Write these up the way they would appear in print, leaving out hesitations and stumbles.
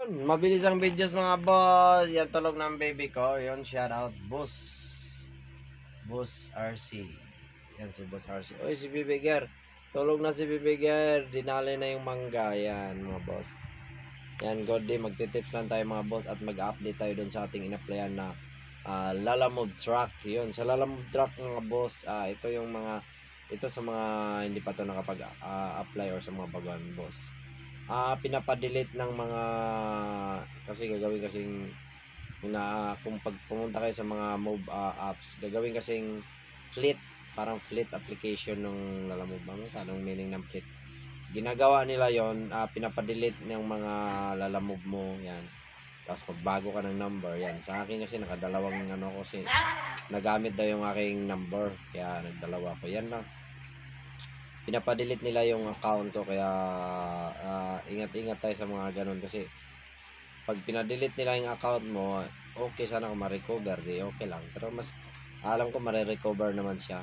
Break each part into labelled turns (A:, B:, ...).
A: Mabilis ang videos mga boss. Yan tulog ng baby ko. Yun, shout out boss. Boss RC. Yan si boss RC. Oy, si Bibiger. Tulog na si Bibiger. Dinali na yung mangga. Yan mga boss. Yan, good day. Magtitips lang tayo mga boss at mag-update tayo dun sa ating inaplayan na Lalamove truck. Yun, sa Lalamove truck mga boss, ito sa mga hindi pa to nakapag-apply or sa mga baguhan boss. Pinapadelete ng mga kasi gagawin kasing kung pag pumunta kayo sa mga move apps, gagawin kasing fleet, parang fleet application ng Lalamove. Anong meaning ng fleet? Ginagawa nila yon, pinapadelete ng mga Lalamove mo yan. Tapos pagbago ka ng number yan. Sa akin kasi nakadalawang kasi nagamit daw yung aking number, kaya nagdalawa ko yan lang. Pinapadelete nila yung account ko, kaya ingat-ingat tayo sa mga ganun kasi pag pinadelete nila yung account mo, okay, sana kung ma-recover, di okay lang, pero mas alam ko ma-recover naman siya.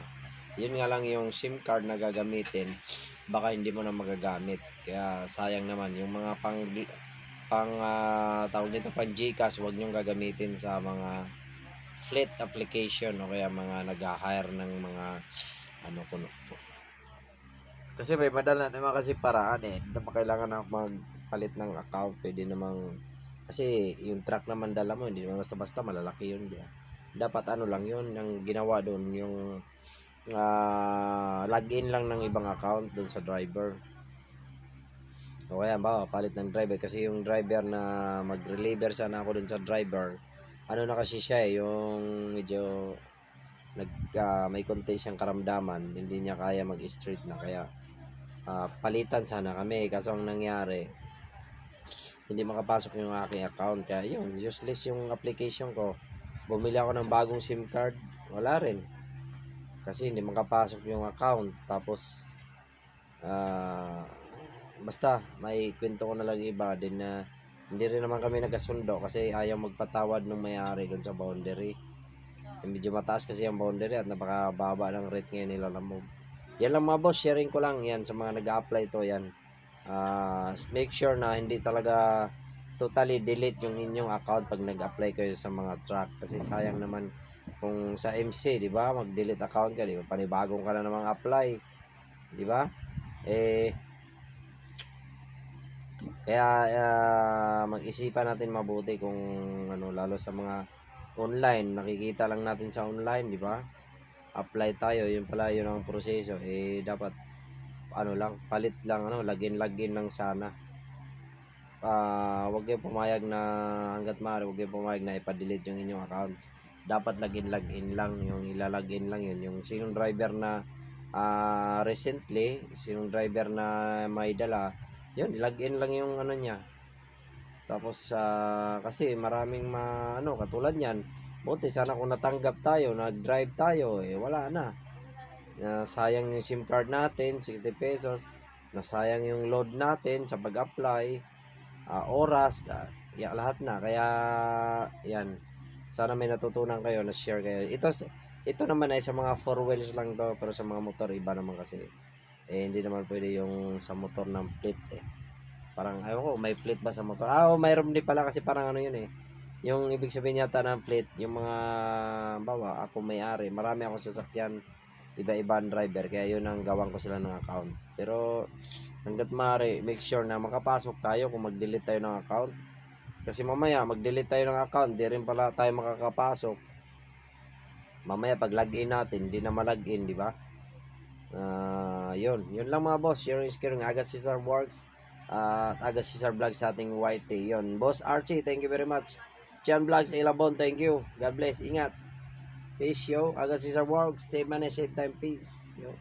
A: Yun nga lang, yung SIM card na gagamitin baka hindi mo na magagamit, kaya sayang naman. Yung mga tawag nito pang GCash, huwag nyong gagamitin sa mga fleet application o kaya mga nag-hire ng mga kuno. Kasi may madala naman kasi paraan na kailangan na magpalit ng account. Pwede namang, kasi yung truck naman dala mo, hindi naman basta-basta malalaki yun. Dapat lang yun, yung ginawa doon, yung login lang ng ibang account doon sa driver. O kaya palit ng driver, kasi yung driver na mag-reliever sana ako doon sa driver, na kasi siya yung medyo may konti siyang karamdaman, hindi niya kaya mag-straight na, kaya palitan sana kami. Kaso ang nangyari, hindi makapasok yung aking account, kaya yun, useless yung application ko. Bumili ako ng bagong SIM card, wala rin kasi hindi makapasok yung account. Tapos basta may kwento ko na lang iba din na hindi rin naman kami nagkasundo kasi ayaw magpatawad ng may-ari doon sa boundary. Medyo mataas kasi yung boundary at napakababa ng rate ngayon nila Lalamove. Yan lang mga boss, sharing ko lang yan sa mga nag-a-apply to yan. Make sure na hindi talaga totally delete yung inyong account pag nag-apply kayo sa mga truck, kasi sayang naman kung sa MC, di ba, mag-delete account ka, di ba, panibagong ka na namang apply, di ba? Kaya mag-isipan natin mabuti kung lalo sa mga online, nakikita lang natin sa online, di ba? Apply tayo, yun pala yun ang proseso. Dapat lang, palit lang, login lang sana. Wag kayong pumayag na hanggat maaari, wag kayong pumayag na ipa-delete yung inyong account. Dapat login lang, yung ilalagin lang yun. Yung sinong driver na recently, sinong driver na may dala, yun, ilagin lang yung niya. Tapos kasi maraming katulad yan, buti sana kung natanggap tayo, nag-drive tayo, wala na. Sayang yung SIM card natin, 60 pesos. Nasayang yung load natin sa pag-apply, oras, lahat na. Kaya yan, sana may natutunan kayo, na share kayo. Ito naman ay sa mga 4 wheels lang to, pero sa mga motor iba naman kasi. Hindi naman pwede yung sa motor ng plate Parang ayaw ko, may plate ba sa motor? Mayroon din pala, kasi parang yun yung ibig sabihin yata ng plate, yung mga ako may-ari, marami akong sasakyan, iba-ibang driver, kaya yun ang gawan ko sila ng account. Pero hanggat maaari, make sure na makapasok tayo kung mag-delete tayo ng account, kasi mamaya mag-delete tayo ng account, di rin pala tayo makakapasok. Mamaya pag login natin, hindi na malogin, di ba? Yun lang mga boss, sharing is caring. Aga Cesar Works Aga Cesar Vlogs sa ating YT. Yun, Boss Archie, thank you very much. Chan Vlogs Ilabon, thank you. God bless, ingat. Peace, yo. Aga Cesar Works, save money, save time, peace, yo.